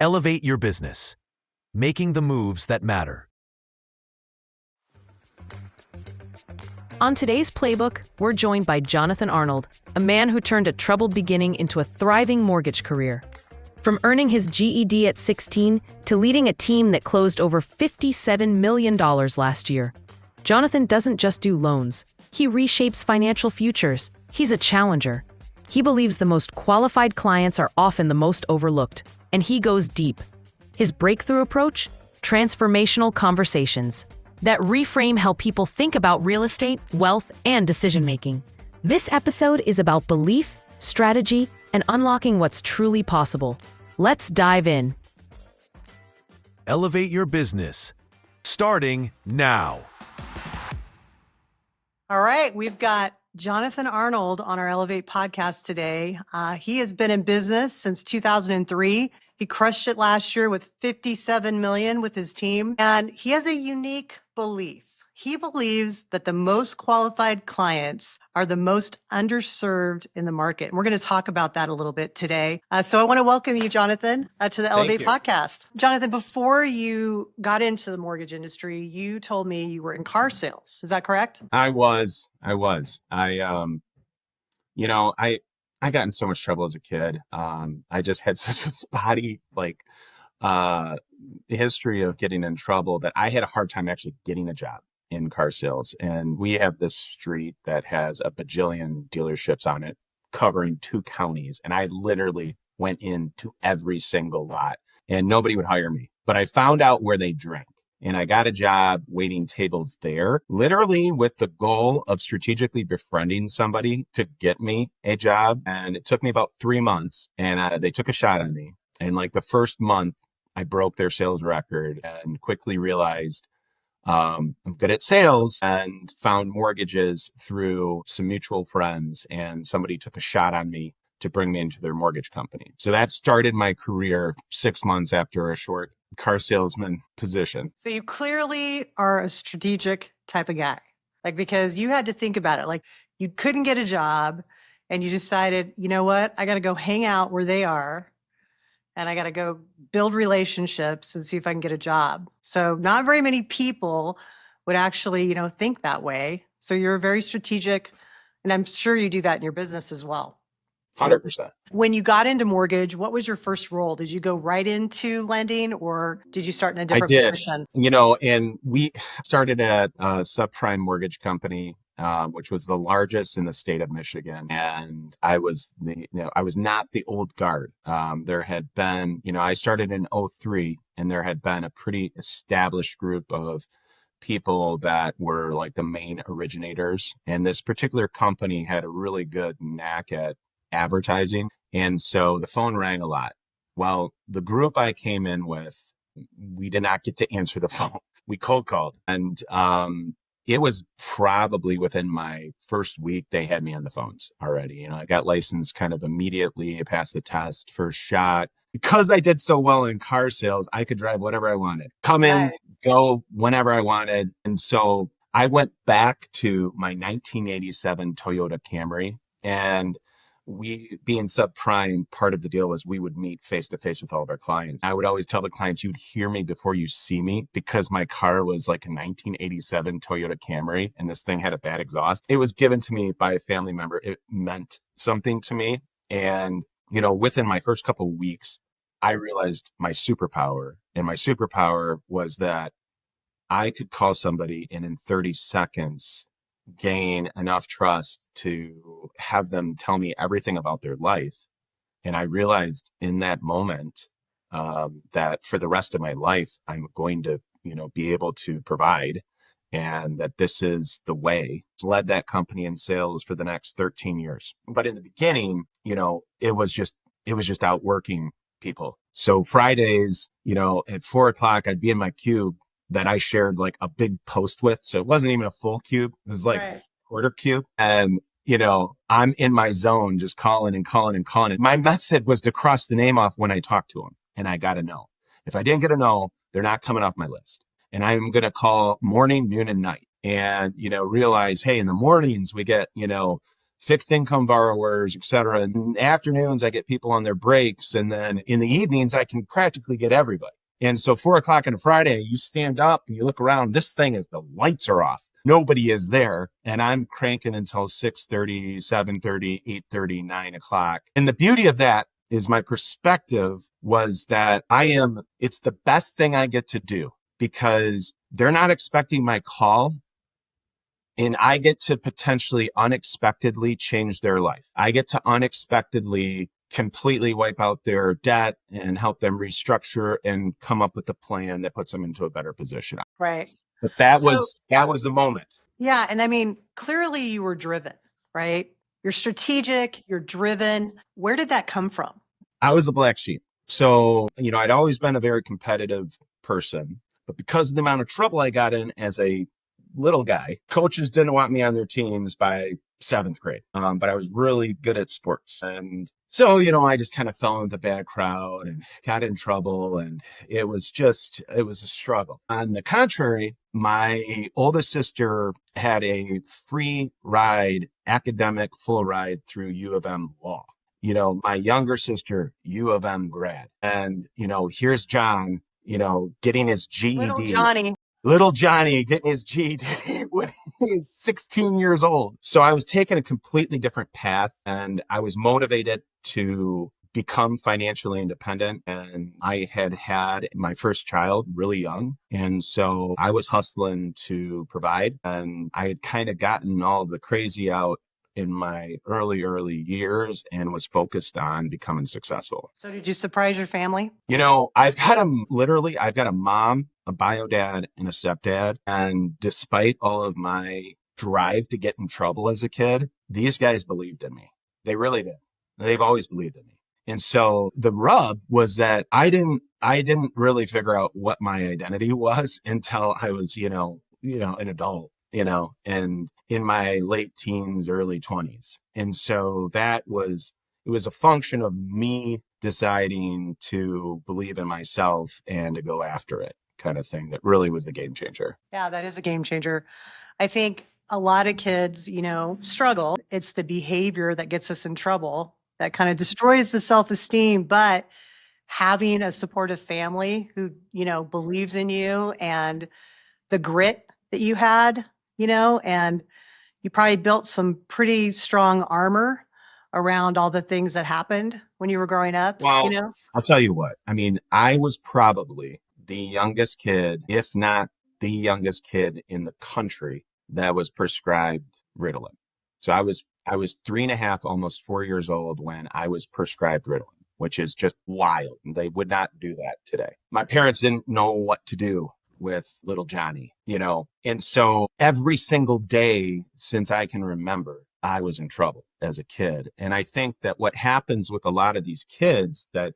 Elevate your business, making the moves that matter. On today's Playbook, we're joined by Jonathan Arnold, a man who turned a troubled beginning into a thriving mortgage career. From earning his GED at 16 to leading a team that closed over $57 million last year, Jonathan doesn't just do loans. He reshapes financial futures. He's a challenger. He believes the most qualified clients are often the most overlooked, and he goes deep. His breakthrough approach? Transformational conversations that reframe how people think about real estate, wealth, and decision-making. This episode is about belief, strategy, and unlocking what's truly possible. Let's dive in. Elevate your business, starting now. All right, we've got Jonathan Arnold on our Elevate podcast today. He has been in business since 2003. He crushed it last year with $57 million with his team. And he has a unique belief. He believes that the most qualified clients are the most underserved in the market. And we're going to talk about that a little bit today. So I want to welcome you, Jonathan, to the Elevate podcast. Jonathan, before you got into the mortgage industry, you told me you were in car sales. Is that correct? I was. I got in so much trouble as a kid. I just had such a spotty, history of getting in trouble that I had a hard time actually getting a job in car sales. And we have this street that has a bajillion dealerships on it covering 2 counties. And I literally went into every single lot and nobody would hire me. But I found out where they drank. And I got a job waiting tables there, literally with the goal of strategically befriending somebody to get me a job. And it took me about 3 months and they took a shot on me. And like the first month, I broke their sales record and quickly realized I'm good at sales, and found mortgages through some mutual friends, and somebody took a shot on me to bring me into their mortgage company. So that started my career 6 months after a short car salesman position. So you clearly are a strategic type of guy, because you had to think about it. You couldn't get a job and you decided, you know what, I got to go hang out where they are. And I got to go build relationships and see if I can get a job. So not very many people would actually, think that way. So you're very strategic. And I'm sure you do that in your business as well. 100%. When you got into mortgage, what was your first role? Did you go right into lending or did you start in a different position? And we started at a subprime mortgage company, which was the largest in the state of Michigan. And I was not the old guard. There had been, I started in 2003 and there had been a pretty established group of people that were like the main originators. And this particular company had a really good knack at advertising. And so the phone rang a lot. Well, the group I came in with, we did not get to answer the phone. We cold called. And it was probably within my first week, they had me on the phones already. I got licensed kind of immediately. I passed the test, first shot. Because I did so well in car sales, I could drive whatever I wanted. Come in, go whenever I wanted. And so I went back to my 1987 Toyota Camry, and we, being subprime, part of the deal was we would meet face to face with all of our clients. I would always tell the clients, you'd hear me before you see me, because my car was like a 1987 Toyota Camry and this thing had a bad exhaust. It was given to me by a family member. It meant something to me. And, within my first couple of weeks, I realized my superpower. And my superpower was that I could call somebody and in 30 seconds gain enough trust to have them tell me everything about their life. And I realized in that moment that for the rest of my life, I'm going to, be able to provide, and that this is the way. Led that company in sales for the next 13 years. But in the beginning, it was just out working people. So Fridays, at 4:00, I'd be in my cube that I shared like a big post with. So it wasn't even a full cube. It was like a quarter cube. And, I'm in my zone, just calling and calling and calling. My method was to cross the name off when I talked to them, and I got a no. If I didn't get a no, they're not coming off my list. And I'm going to call morning, noon, and night and, realize, hey, in the mornings we get, fixed income borrowers, et cetera. And in the afternoons, I get people on their breaks. And then in the evenings, I can practically get everybody. And so 4 o'clock on a Friday, you stand up and you look around, this thing is, the lights are off. Nobody is there. And I'm cranking until 6:30, 7:30, 8:30, 9 o'clock. And the beauty of that is my perspective was that it's the best thing I get to do because they're not expecting my call. And I get to potentially unexpectedly change their life. I get to unexpectedly completely wipe out their debt and help them restructure and come up with a plan that puts them into a better position. Right. But that was the moment. Yeah. And I mean, clearly you were driven, right? You're strategic, you're driven. Where did that come from? I was the black sheep. So, I'd always been a very competitive person, but because of the amount of trouble I got in as a little guy, coaches didn't want me on their teams by 7th grade. But I was really good at sports. And so, I just kind of fell into the bad crowd and got in trouble. And it was a struggle. On the contrary, my oldest sister had a free ride, academic full ride through U of M law. My younger sister, U of M grad. And, here's John, getting his GED. Little Johnny getting his GED when he was 16 years old. So I was taking a completely different path and I was motivated to become financially independent. And I had my first child really young. And so I was hustling to provide. And I had kind of gotten all the crazy out in my early years and was focused on becoming successful. So did you surprise your family? I've got a mom, a bio dad, and a stepdad. And despite all of my drive to get in trouble as a kid, these guys believed in me. They really did. They've always believed in me. And so the rub was that I didn't really figure out what my identity was until I was, an adult, and in my late teens, early 20s. And so it was a function of me deciding to believe in myself and to go after it kind of thing that really was a game changer. Yeah, that is a game changer. I think a lot of kids, struggle. It's the behavior that gets us in trouble that kind of destroys the self-esteem, but having a supportive family who, believes in you and the grit that you had, and you probably built some pretty strong armor around all the things that happened when you were growing up, Well, I'll tell you what. I mean, I was probably the youngest kid, if not the youngest kid in the country that was prescribed Ritalin. So I was 3.5, almost 4 years old when I was prescribed Ritalin, which is just wild. They would not do that today. My parents didn't know what to do with little Johnny, and so every single day since I can remember, I was in trouble as a kid. And I think that what happens with a lot of these kids that,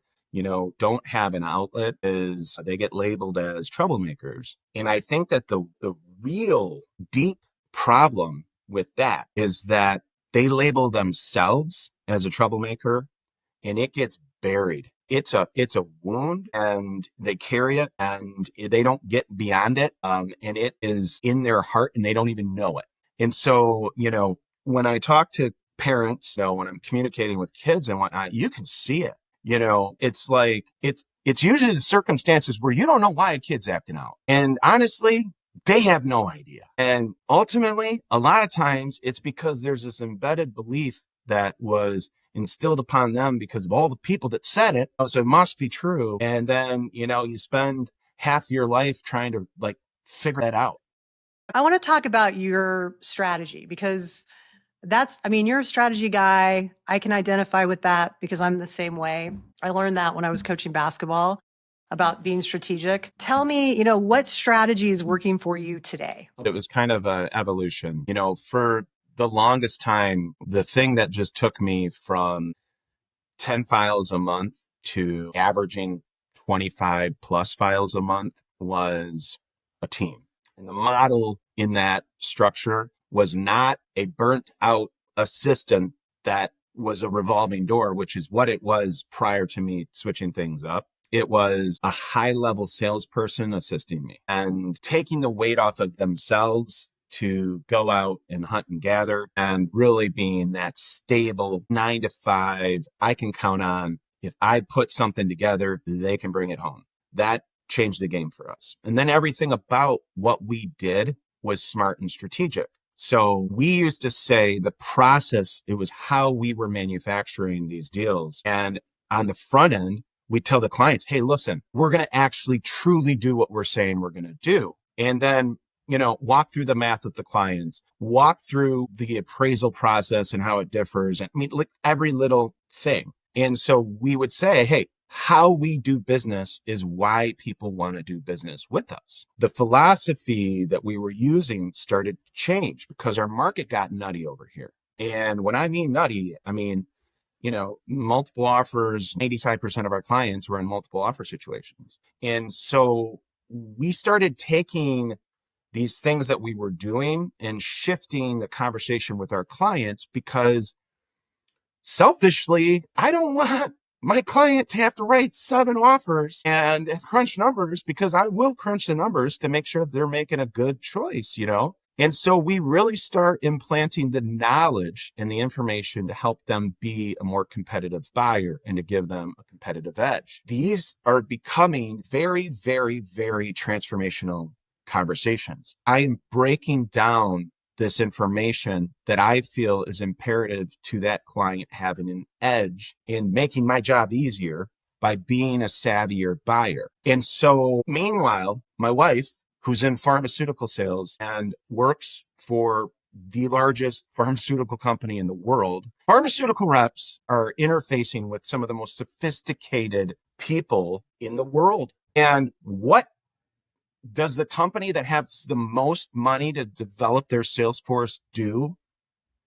don't have an outlet is they get labeled as troublemakers. And I think that the real deep problem with that is that they label themselves as a troublemaker and it gets buried. It's a wound and they carry it and they don't get beyond it. And it is in their heart and they don't even know it. And so, when I talk to parents, when I'm communicating with kids and whatnot, you can see it. It's like, it's usually the circumstances where you don't know why a kid's acting out. And honestly, they have no idea. And ultimately, a lot of times it's because there's this embedded belief that was instilled upon them because of all the people that said it. So it must be true. And then, you spend half your life trying to figure that out. I want to talk about your strategy because you're a strategy guy. I can identify with that because I'm the same way. I learned that when I was coaching basketball about being strategic. Tell me, what strategy is working for you today? It was kind of an evolution. For the longest time, the thing that just took me from 10 files a month to averaging 25 plus files a month was a team. And the model in that structure was not a burnt out assistant that was a revolving door, which is what it was prior to me switching things up. It was a high level salesperson assisting me and taking the weight off of themselves to go out and hunt and gather, and really being that stable 9 to 5, I can count on. If I put something together, they can bring it home. That changed the game for us. And then everything about what we did was smart and strategic. So we used to say the process, it was how we were manufacturing these deals. And on the front end, we tell the clients, hey, listen, we're going to actually truly do what we're saying we're going to do. And then, walk through the math with the clients, walk through the appraisal process and how it differs. I mean, like every little thing. And so we would say, hey, how we do business is why people want to do business with us. The philosophy that we were using started to change because our market got nutty over here. And when I mean nutty, I mean, multiple offers, 85% of our clients were in multiple offer situations. And so we started taking these things that we were doing and shifting the conversation with our clients because selfishly, I don't want my client to have to write 7 offers and crunch numbers because I will crunch the numbers to make sure they're making a good choice, And so we really start implanting the knowledge and the information to help them be a more competitive buyer and to give them a competitive edge. These are becoming very, very, very transformational conversations. I am breaking down this information that I feel is imperative to that client having an edge in making my job easier by being a savvier buyer. And so meanwhile, my wife, who's in pharmaceutical sales and works for the largest pharmaceutical company in the world, pharmaceutical reps are interfacing with some of the most sophisticated people in the world. And what does the company that has the most money to develop their sales force do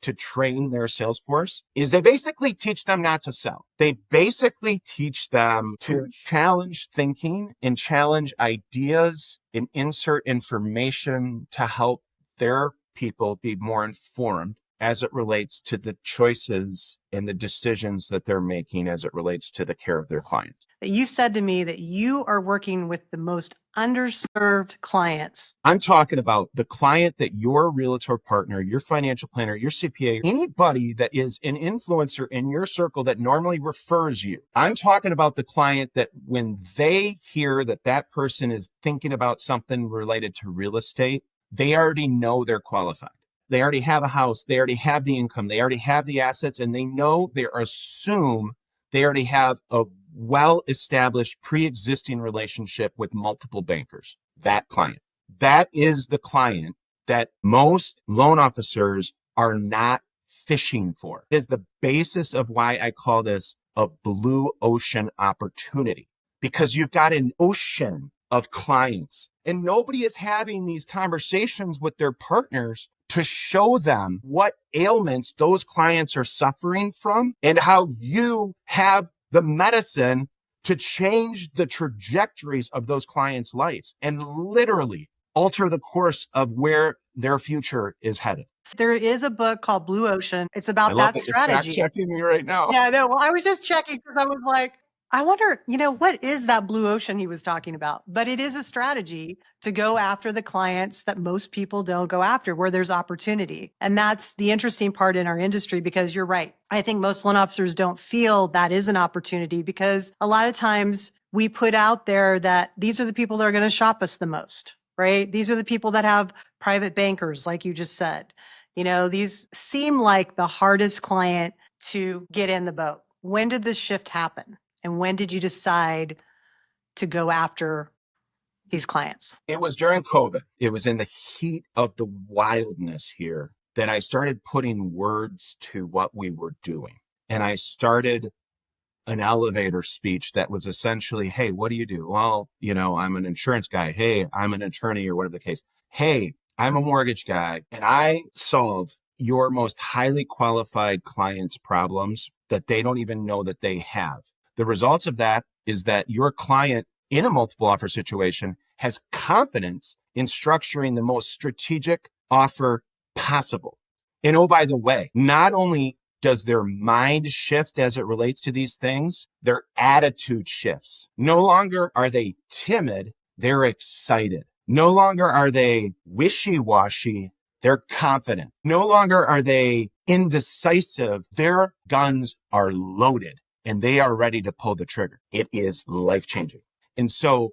to train their sales force? Is they basically teach them not to sell. They basically teach them to challenge thinking and challenge ideas and insert information to help their people be more informed as it relates to the choices and the decisions that they're making as it relates to the care of their clients. You said to me that you are working with the most underserved clients. I'm talking about the client that your realtor partner, your financial planner, your CPA, anybody that is an influencer in your circle that normally refers you. I'm talking about the client that when they hear that that person is thinking about something related to real estate, they already know they're qualified. They already have a house. They already have the income. They already have the assets, and they know they assume they already have a well-established pre-existing relationship with multiple bankers. That client. That is the client that most loan officers are not fishing for. It is the basis of why I call this a blue ocean opportunity, because you've got an ocean of clients and nobody is having these conversations with their partners to show them what ailments those clients are suffering from and how you have the medicine to change the trajectories of those clients' lives and literally alter the course of where their future is headed. There is a book called Blue Ocean. It's I about love that that you're fact strategy. checking me right now. Yeah, no, well, I was just checking because I was like, I wonder, what is that blue ocean he was talking about? But it is a strategy to go after the clients that most people don't go after, where there's opportunity. And that's the interesting part in our industry, because you're right. I think most loan officers don't feel that is an opportunity because a lot of times we put out there that these are the people that are going to shop us the most, right? These are the people that have private bankers, like you just said. These seem like the hardest client to get in the boat. When did this shift happen? And when did you decide to go after these clients? It was during COVID. It was in the heat of the wildness here that I started putting words to what we were doing. And I started an elevator speech that was essentially, hey, what do you do? Well, I'm an insurance guy. Hey, I'm an attorney, or whatever the case. Hey, I'm a mortgage guy, and I solve your most highly qualified clients' problems that they don't even know that they have. The results of that is that your client in a multiple offer situation has confidence in structuring the most strategic offer possible. And oh, by the way, not only does their mind shift as it relates to these things, their attitude shifts. No longer are they timid, they're excited. No longer are they wishy-washy, They're confident. No longer are they indecisive. Their guns are loaded and they are ready to pull the trigger. It is life-changing. And so,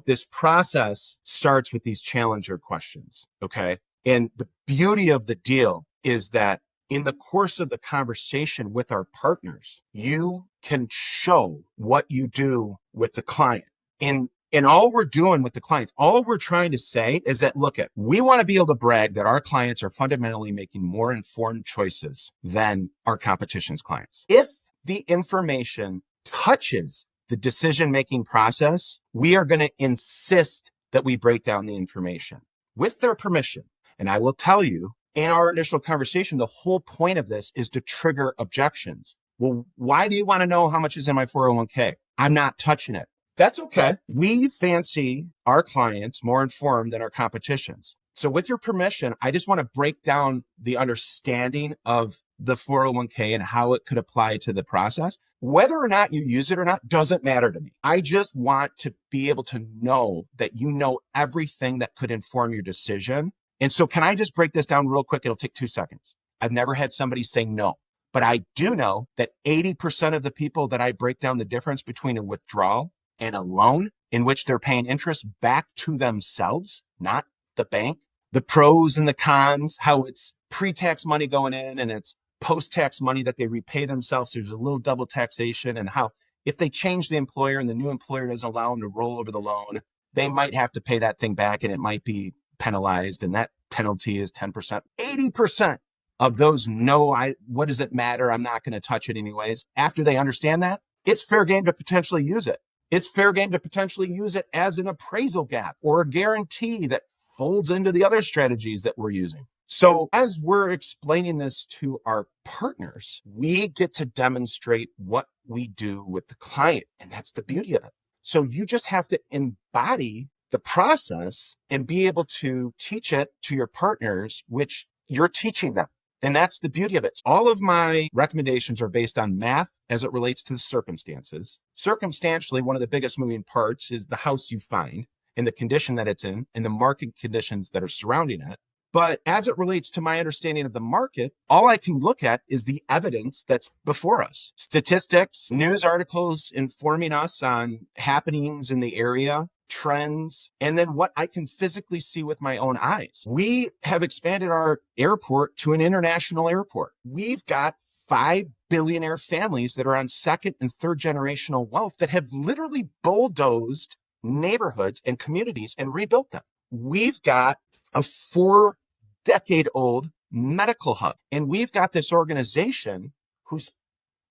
this process starts with these challenger questions. Okay. And the beauty of the deal is that in the course of the conversation with our partners, you can show what you do with the client. And all we're doing with the clients, all we're trying to say is that, we want to be able to brag that our clients are fundamentally making more informed choices than our competition's clients. If the information touches the decision-making process, we are going to insist that we break down the information with their permission. And I will tell you, in our initial conversation, the whole point of this is to trigger objections. Well, why do you want to know how much is in my 401k? I'm not touching it. That's okay. We fancy our clients more informed than our competitions. So with your permission, I just want to break down the understanding of the 401k and how it could apply to the process. Whether or not you use it or not doesn't matter to me. I just want to be able to know that you know everything that could inform your decision. And so can I just break this down real quick? It'll take 2 seconds. I've never had somebody say no, but I do know that 80% of the people that I break down the difference between a withdrawal and a loan in which they're paying interest back to themselves, not the bank, the pros and the cons, how it's pre-tax money going in and it's post-tax money that they repay themselves. There's a little double taxation, and how if they change the employer and the new employer doesn't allow them to roll over the loan, they might have to pay that thing back and it might be penalized. And that penalty is 10%. 80% of those know, what does it matter? I'm not going to touch it anyways. After they understand that, it's fair game to potentially use it. It's fair game to potentially use it as an appraisal gap or a guarantee that folds into the other strategies that we're using. So as we're explaining this to our partners, we get to demonstrate what we do with the client. And that's the beauty of it. So you just have to embody the process and be able to teach it to your partners, which you're teaching them. And that's the beauty of it. All of my recommendations are based on math as it relates to the circumstances. Circumstantially, one of the biggest moving parts is the house you find and the condition that it's in and the market conditions that are surrounding it. But as it relates to my understanding of the market, all I can look at is the evidence that's before us. Statistics, news articles informing us on happenings in the area, trends, and then what I can physically see with my own eyes. We have expanded our airport to an international airport. We've got 5 billionaire families that are on second and third generational wealth that have literally bulldozed neighborhoods and communities and rebuilt them. We've got a 4-decade-old medical hub, and we've got this organization who's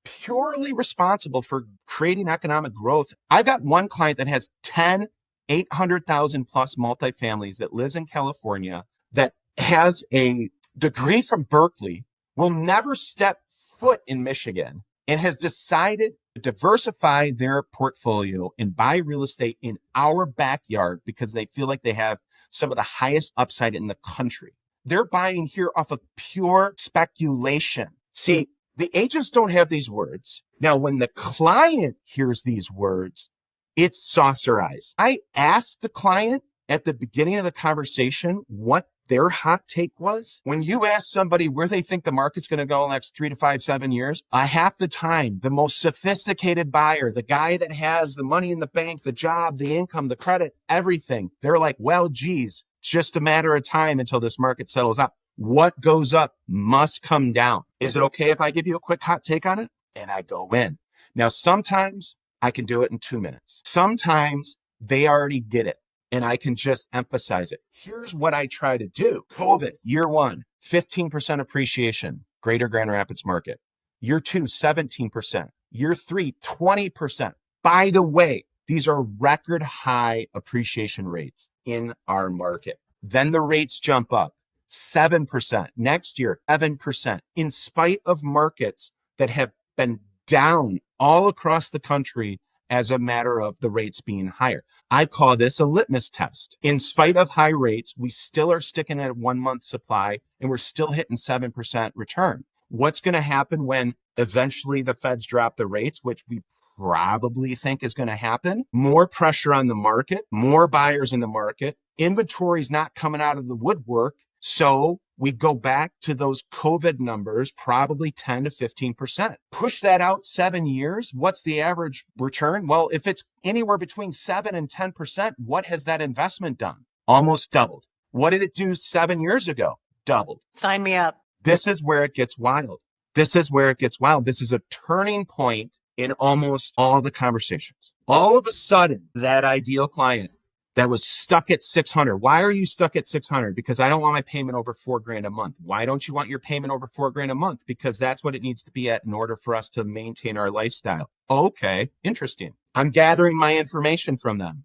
purely responsible for creating economic growth. I've got one client that has 10 800,000 plus multifamilies that lives in California, that has a degree from Berkeley, will never step foot in Michigan, and has decided to diversify their portfolio and buy real estate in our backyard because they feel like they have some of the highest upside in the country. They're buying here off of pure speculation. See, the agents don't have these words. Now, when the client hears these words, it's saucer eyes. I asked the client at the beginning of the conversation what their hot take was. When you ask somebody where they think the market's going to go in the next 3 to 5, 7 years, half the time, the most sophisticated buyer, the guy that has the money in the bank, the job, the income, the credit, everything, they're like, well, geez, it's just a matter of time until this market settles out. What goes up must come down. Is it okay if I give you a quick hot take on it? And I go in. Now, sometimes I can do it in 2 minutes. Sometimes they already get it and I can just emphasize it. Here's what I try to do. COVID, year 1, 15% appreciation, Greater Grand Rapids market. Year 2, 17%. Year 3, 20%. By the way, these are record high appreciation rates in our market. Then the rates jump up 7%. Next year, 7%, in spite of markets that have been down all across the country as a matter of the rates being higher. I call this a litmus test. In spite of high rates, we still are sticking at a 1-month supply and we're still hitting 7% return. What's going to happen when eventually the feds drop the rates, which we probably think is going to happen? More pressure on the market, more buyers in the market, inventory's not coming out of the woodwork. So we go back to those COVID numbers, probably 10 to 15%. Push that out 7 years. What's the average return? Well, if it's anywhere between 7 and 10%, what has that investment done? Almost doubled. What did it do 7 years ago? Doubled. Sign me up. This is where it gets wild. This is where it gets wild. This is a turning point in almost all the conversations. All of a sudden, that ideal client that was stuck at 600. Why are you stuck at 600? Because I don't want my payment over $4,000 a month. Why don't you want your payment over $4,000 a month? Because that's what it needs to be at in order for us to maintain our lifestyle. Okay, interesting. I'm gathering my information from them.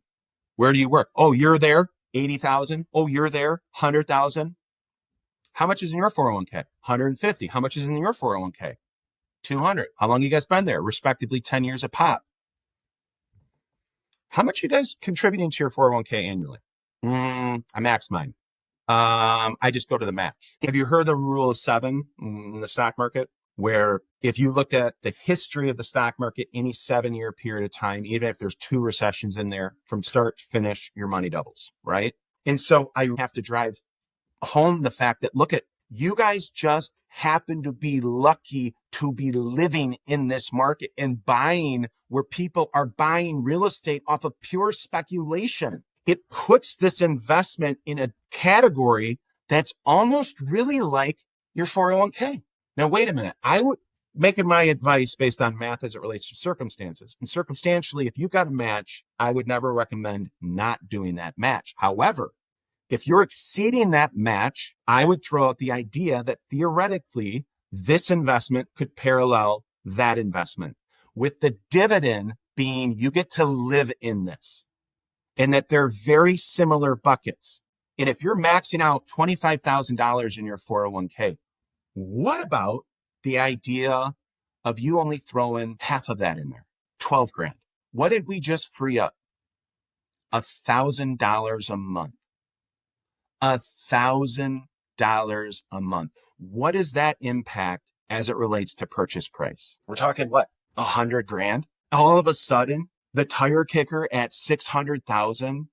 Where do you work? Oh, you're there, 80,000. Oh, you're there, 100,000. How much is in your 401k? 150. How much is in your 401k? 200. How long you guys been there? Respectively, 10 years a pop. How much you guys contributing to your 401k annually? I max mine. I just go to the match. Have you heard the rule of 7 in the stock market? Where if you looked at the history of the stock market, any 7-year period of time, even if there's 2 recessions in there, from start to finish, your money doubles, right? And so I have to drive home the fact that, look at, you guys just happen to be lucky to be living in this market and buying where people are buying real estate off of pure speculation. It puts this investment in a category that's almost really like your 401k. Now, wait a minute. I would making my advice based on math as it relates to circumstances. And circumstantially, if you got a match, I would never recommend not doing that match. However, if you're exceeding that match, I would throw out the idea that theoretically, this investment could parallel that investment, with the dividend being you get to live in this, and that they're very similar buckets. And if you're maxing out $25,000 in your 401k, what about the idea of you only throwing half of that in there, 12 grand? What did we just free up? $1,000 a month. $1,000 a month. What does that impact as it relates to purchase price? We're talking what? 100 grand? All of a sudden, the tire kicker at 600,000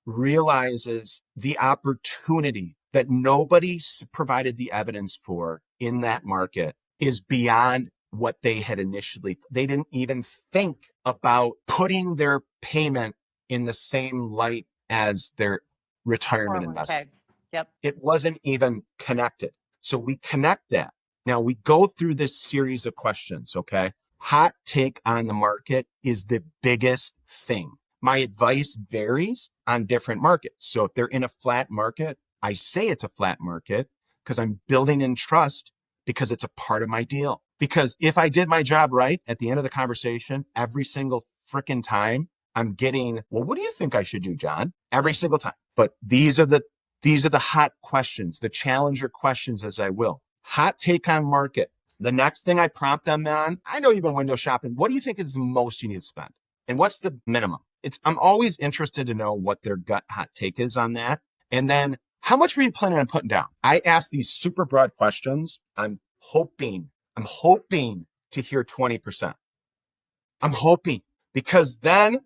realizes the opportunity that nobody provided the evidence for in that market is beyond what they had initially. They didn't even think about putting their payment in the same light as their retirement 401k. investment. Yep. It wasn't even connected. So we connect that. Now we go through this series of questions, okay? Hot take on the market is the biggest thing. My advice varies on different markets. So if they're in a flat market, I say it's a flat market because I'm building in trust because it's a part of my deal. Because if I did my job right at the end of the conversation, every single freaking time, I'm getting, well, what do you think I should do, John? Every single time. But these are the hot questions, the challenger questions, as I will. Hot take on market. The next thing I prompt them on, I know you've been window shopping. What do you think is the most you need to spend? And what's the minimum? I'm always interested to know what their gut hot take is on that. And then how much were you planning on putting down? I ask these super broad questions. I'm hoping to hear 20%. I'm hoping, because then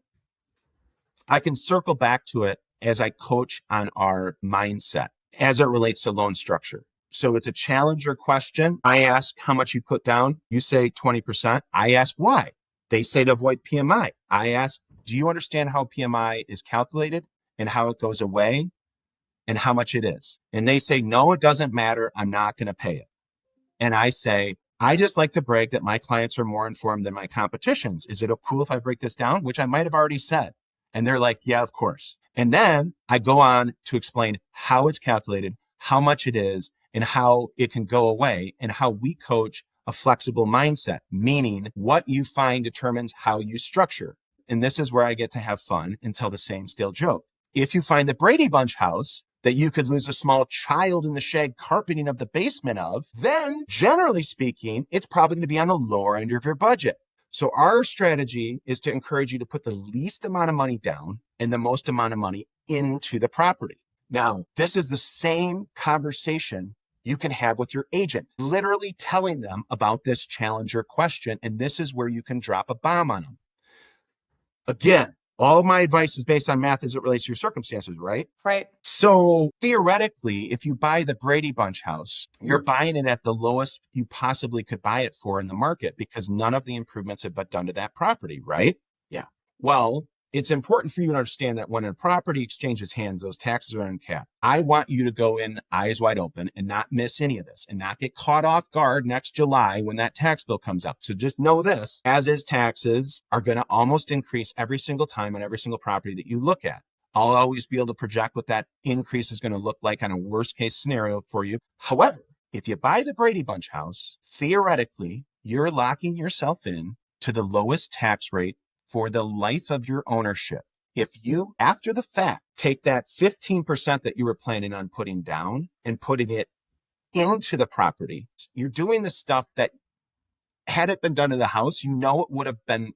I can circle back to it as I coach on our mindset as it relates to loan structure. So it's a challenger question. I ask how much you put down. You say 20%. I ask why. They say to avoid PMI. I ask, do you understand how PMI is calculated and how it goes away and how much it is? And they say, no, it doesn't matter. I'm not going to pay it. And I say, I just like to brag that my clients are more informed than my competitions. Is it cool if I break this down? Which I might have already said. And they're like, yeah, of course. And then I go on to explain how it's calculated, how much it is, and how it can go away, and how we coach a flexible mindset, meaning what you find determines how you structure. And this is where I get to have fun and tell the same stale joke. If you find the Brady Bunch house that you could lose a small child in the shag carpeting of the basement of, then generally speaking, it's probably going to be on the lower end of your budget. So our strategy is to encourage you to put the least amount of money down and the most amount of money into the property. Now, this is the same conversation you can have with your agent, literally telling them about this challenger question. And this is where you can drop a bomb on them. Again, All of my advice is based on math as it relates to your circumstances, right? Right. So theoretically, if you buy the Brady Bunch house, you're buying it at the lowest you possibly could buy it for in the market because none of the improvements have been done to that property, right? Yeah. Well, it's important for you to understand that when a property exchanges hands, those taxes are uncapped. I want you to go in eyes wide open and not miss any of this and not get caught off guard next July when that tax bill comes up. So just know this, as is taxes are going to almost increase every single time on every single property that you look at. I'll always be able to project what that increase is going to look like on a worst case scenario for you. However, if you buy the Brady Bunch house, theoretically, you're locking yourself in to the lowest tax rate for the life of your ownership. If you, after the fact, take that 15% that you were planning on putting down and putting it into the property, you're doing the stuff that, had it been done to the house, you know it would have been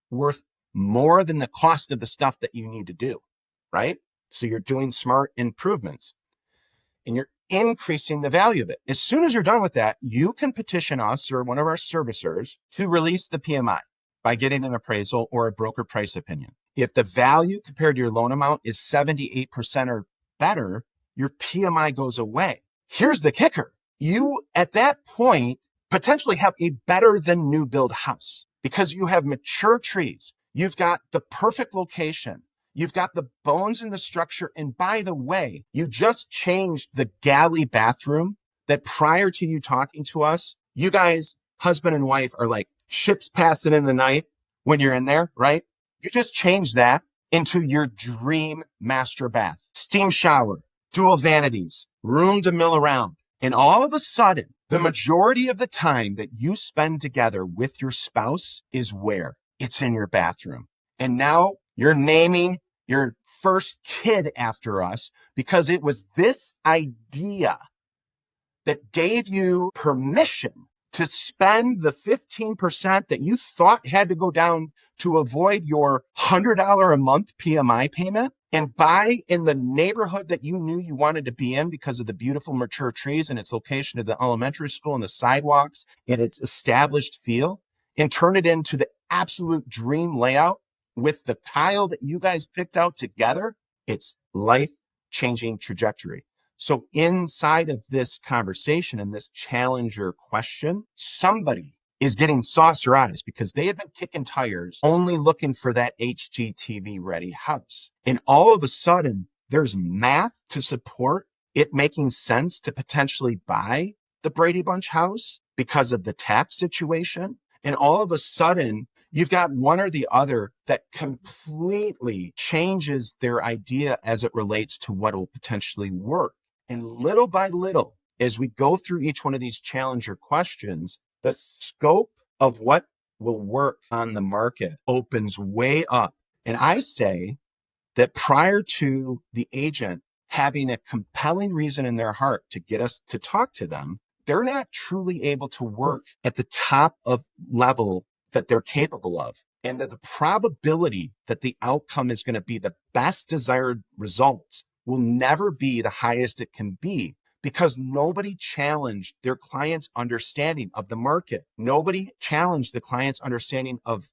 worth more than the cost of the stuff that you need to do, right? So you're doing smart improvements and you're increasing the value of it. As soon as you're done with that, you can petition us or one of our servicers to release the PMI by getting an appraisal or a broker price opinion. If the value compared to your loan amount is 78% or better, your PMI goes away. Here's the kicker. You, at that point, potentially have a better than new build house because you have mature trees. You've got the perfect location. You've got the bones in the structure. And by the way, you just changed the galley bathroom that prior to you talking to us, you guys, husband and wife, are like ships passing in the night when you're in there, right? You just changed that into your dream master bath, steam shower, dual vanities, room to mill around. And all of a sudden, the majority of the time that you spend together with your spouse is where? It's in your bathroom. And now you're naming your first kid after us because it was this idea that gave you permission to spend the 15% that you thought had to go down to avoid your $100 a month PMI payment and buy in the neighborhood that you knew you wanted to be in because of the beautiful mature trees and its location to the elementary school and the sidewalks and its established feel, and turn it into the absolute dream layout with the tile that you guys picked out together. It's life-changing trajectory. So inside of this conversation and this challenger question, somebody is getting saucer eyes because they have been kicking tires only looking for that HGTV ready house. And all of a sudden, there's math to support it making sense to potentially buy the Brady Bunch house because of the tax situation. And all of a sudden, you've got one or the other that completely changes their idea as it relates to what will potentially work. And little by little, as we go through each one of these challenger questions, the scope of what will work on the market opens way up. And I say that prior to the agent having a compelling reason in their heart to get us to talk to them, they're not truly able to work at the top of level that they're capable of. And that the probability that the outcome is going to be the best desired results will never be the highest it can be because nobody challenged their client's understanding of the market. Nobody challenged the client's understanding of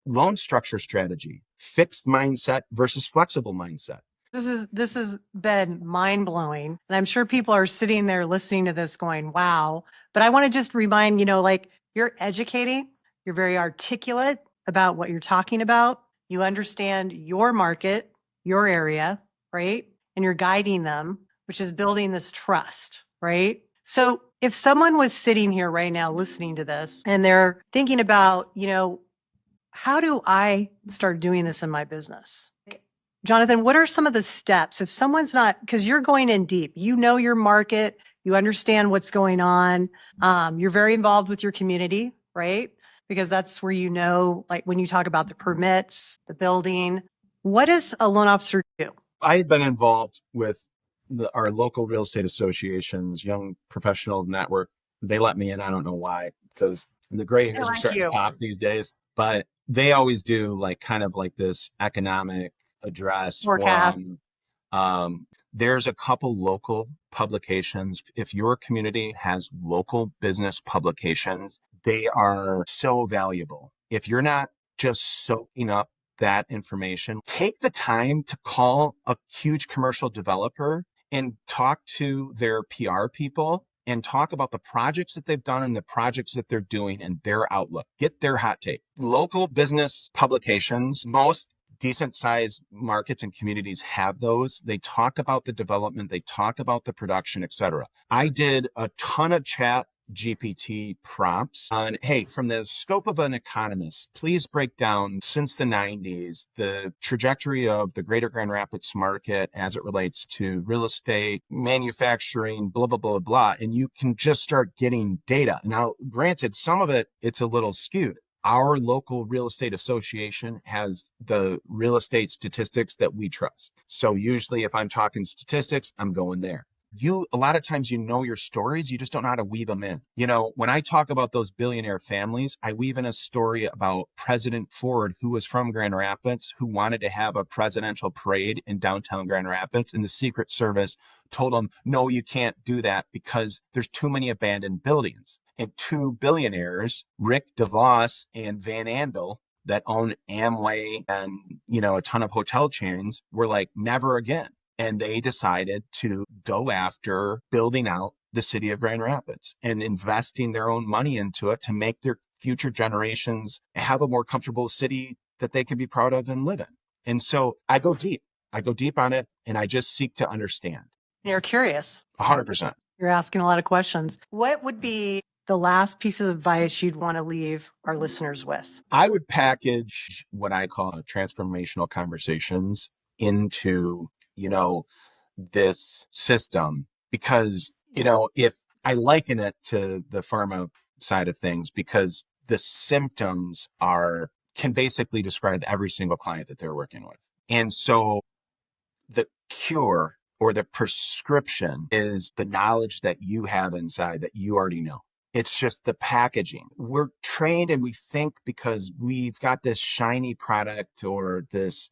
loan structure strategy, fixed mindset versus flexible mindset. This has been mind-blowing. And I'm sure people are sitting there listening to this going, wow. But I want to just remind, like you're educating, you're very articulate about what you're talking about. You understand your market, your area, right? And you're guiding them, which is building this trust, right? So if someone was sitting here right now listening to this and they're thinking about, how do I start doing this in my business? Jonathan, what are some of the steps if someone's not, because you're going in deep, you know your market, you understand what's going on, you're very involved with your community, right? Because that's where like when you talk about the permits, the building, what does a loan officer do? I had been involved with our local real estate associations, Young Professional Network. They let me in. I don't know why, because the gray hairs are starting to pop these days. But they always do kind of like this economic address Forecast. forum. There's a couple local publications. If your community has local business publications, they are so valuable. If you're not just soaking up that information. Take the time to call a huge commercial developer and talk to their PR people and talk about the projects that they've done and the projects that they're doing and their outlook. Get their hot take. Local business publications, most decent sized markets and communities have those. They talk about the development, they talk about the production, etc. I did a ton of chat GPT prompts on, hey, from the scope of an economist, please break down since the 90s, the trajectory of the greater Grand Rapids market as it relates to real estate, manufacturing, blah, blah, blah, blah. And you can just start getting data. Now, granted, some of it, it's a little skewed. Our local real estate association has the real estate statistics that we trust. So usually if I'm talking statistics, I'm going there. A lot of times, your stories, you just don't know how to weave them in. When I talk about those billionaire families, I weave in a story about President Ford, who was from Grand Rapids, who wanted to have a presidential parade in downtown Grand Rapids. And the Secret Service told him, no, you can't do that because there's too many abandoned buildings. And two billionaires, Rick DeVos and Van Andel, that own Amway and, a ton of hotel chains, were like, never again. And they decided to go after building out the city of Grand Rapids and investing their own money into it to make their future generations have a more comfortable city that they can be proud of and live in. And so I go deep on it, and I just seek to understand. You're curious. 100%. You're asking a lot of questions. What would be the last piece of advice you'd want to leave our listeners with? I would package what I call transformational conversations into this system, because, if I liken it to the pharma side of things, because the symptoms can basically describe every single client that they're working with. And so the cure or the prescription is the knowledge that you have inside that you already know. It's just the packaging. We're trained and we think because we've got this shiny product or this,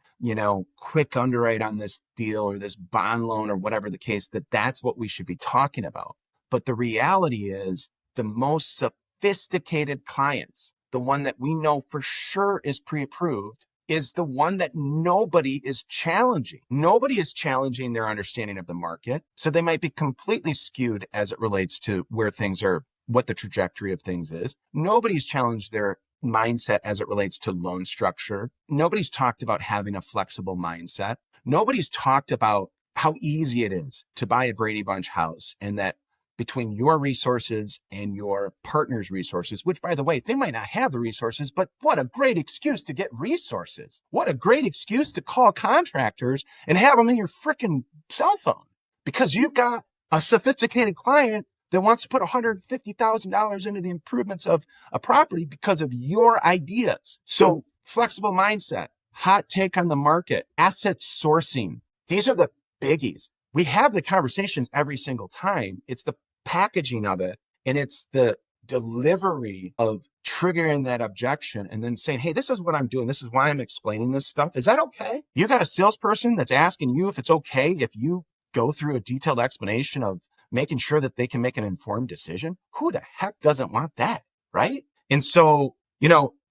quick underwrite on this deal or this bond loan or whatever the case, that's what we should be talking about. But the reality is the most sophisticated clients, the one that we know for sure is pre-approved, is the one that nobody is challenging. Nobody is challenging their understanding of the market. So they might be completely skewed as it relates to where things are, what the trajectory of things is. Nobody's challenged their mindset as it relates to loan structure. Nobody's talked about having a flexible mindset. Nobody's talked about how easy it is to buy a Brady Bunch house, and that between your resources and your partner's resources, which, by the way, they might not have the resources, but what a great excuse to get resources. What a great excuse to call contractors and have them in your freaking cell phone, because you've got a sophisticated client that wants to put $150,000 into the improvements of a property because of your ideas. So flexible mindset, hot take on the market, asset sourcing. These are the biggies. We have the conversations every single time. It's the packaging of it, and it's the delivery of triggering that objection and then saying, hey, this is what I'm doing. This is why I'm explaining this stuff. Is that okay? You got a salesperson that's asking you if it's okay if you go through a detailed explanation of making sure that they can make an informed decision. Who the heck doesn't want that, right? And so,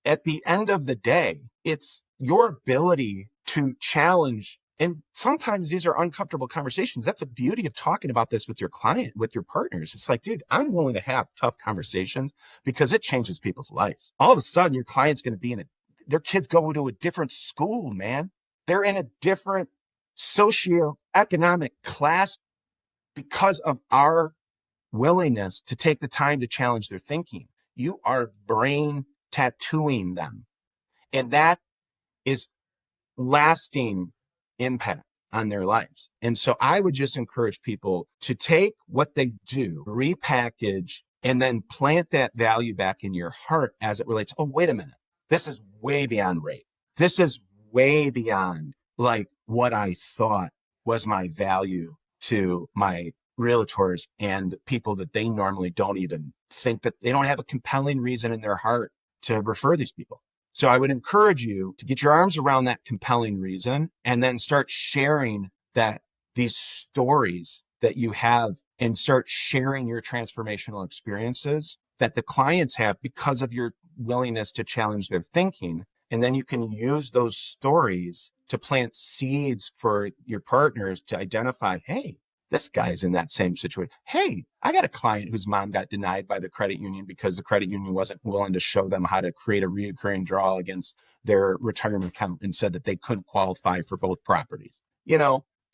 at the end of the day, it's your ability to challenge. And sometimes these are uncomfortable conversations. That's the beauty of talking about this with your client, with your partners. It's like, dude, I'm willing to have tough conversations because it changes people's lives. All of a sudden, your client's going to be their kids go to a different school, man. They're in a different socioeconomic class because of our willingness to take the time to challenge their thinking. You are brain tattooing them. And that is lasting impact on their lives. And so I would just encourage people to take what they do, repackage, and then plant that value back in your heart as it relates. Oh, wait a minute. This is way beyond rate. This is way beyond like what I thought was my value to my realtors and people that they normally don't even think, that they don't have a compelling reason in their heart to refer these people. So I would encourage you to get your arms around that compelling reason and then start sharing these stories that you have, and start sharing your transformational experiences that the clients have because of your willingness to challenge their thinking. And then you can use those stories to plant seeds for your partners to identify, hey, this guy's in that same situation. Hey, I got a client whose mom got denied by the credit union because the credit union wasn't willing to show them how to create a recurring draw against their retirement account and said that they couldn't qualify for both properties.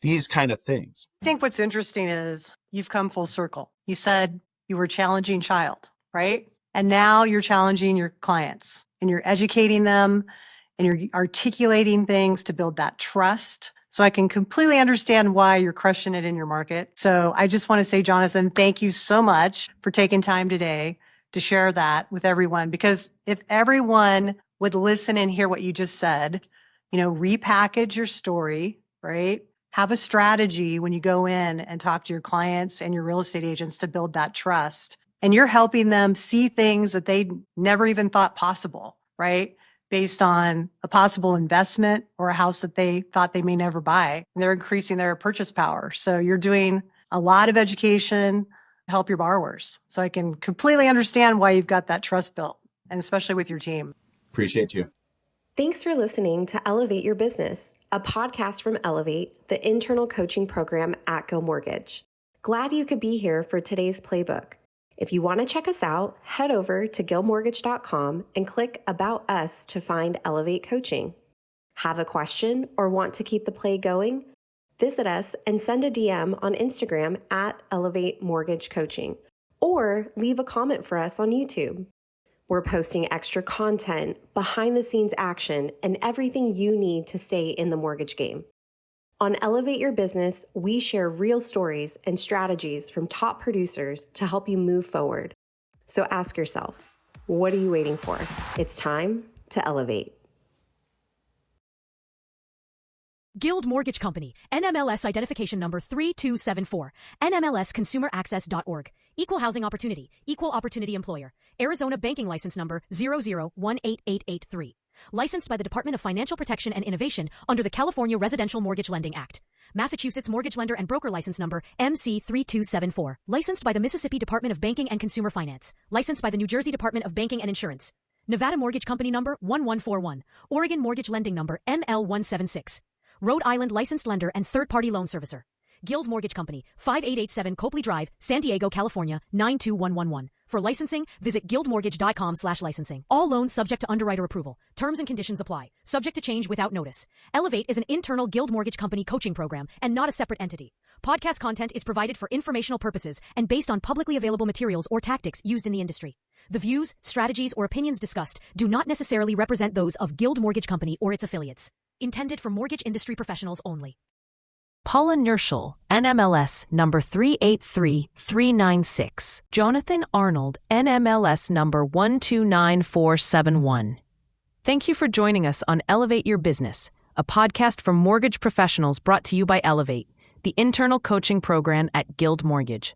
These kind of things. I think what's interesting is you've come full circle. You said you were a challenging child, right? And now you're challenging your clients and you're educating them and you're articulating things to build that trust. So I can completely understand why you're crushing it in your market. So I just want to say, Jonathan, thank you so much for taking time today to share that with everyone. Because if everyone would listen and hear what you just said, repackage your story, right? Have a strategy when you go in and talk to your clients and your real estate agents to build that trust. And you're helping them see things that they never even thought possible, right? Based on a possible investment or a house that they thought they may never buy. And they're increasing their purchase power. So you're doing a lot of education to help your borrowers. So I can completely understand why you've got that trust built, and especially with your team. Appreciate you. Thanks for listening to Elevate Your Business, a podcast from Elevate, the internal coaching program at Gill Mortgage. Glad you could be here for today's playbook. If you want to check us out, head over to gillmortgage.com and click About Us to find Elevate Coaching. Have a question or want to keep the play going? Visit us and send a DM on Instagram at Elevate Mortgage Coaching, or leave a comment for us on YouTube. We're posting extra content, behind-the-scenes action, and everything you need to stay in the mortgage game. On Elevate Your Business, we share real stories and strategies from top producers to help you move forward. So ask yourself, what are you waiting for? It's time to elevate. Guild Mortgage Company, NMLS identification number 3274, NMLSconsumeraccess.org, Equal Housing Opportunity, Equal Opportunity Employer, Arizona Banking License number 0018883. Licensed by the Department of Financial Protection and Innovation under the California Residential Mortgage Lending Act. Massachusetts Mortgage Lender and Broker License number MC3274. Licensed by the Mississippi Department of Banking and Consumer Finance. Licensed by the New Jersey Department of Banking and Insurance. Nevada Mortgage Company number 1141. Oregon Mortgage Lending number NL176. Rhode Island licensed lender and third-party loan servicer. Guild Mortgage Company, 5887 Copley Drive, San Diego, California, 92111. For licensing, visit guildmortgage.com/licensing. All loans subject to underwriter approval. Terms and conditions apply. Subject to change without notice. Elevate is an internal Guild Mortgage Company coaching program and not a separate entity. Podcast content is provided for informational purposes and based on publicly available materials or tactics used in the industry. The views, strategies, or opinions discussed do not necessarily represent those of Guild Mortgage Company or its affiliates. Intended for mortgage industry professionals only. Paula Nirschl, NMLS number 383396. Jonathan Arnold, NMLS number 129471. Thank you for joining us on Elevate Your Business, a podcast for mortgage professionals brought to you by Elevate, the internal coaching program at Guild Mortgage.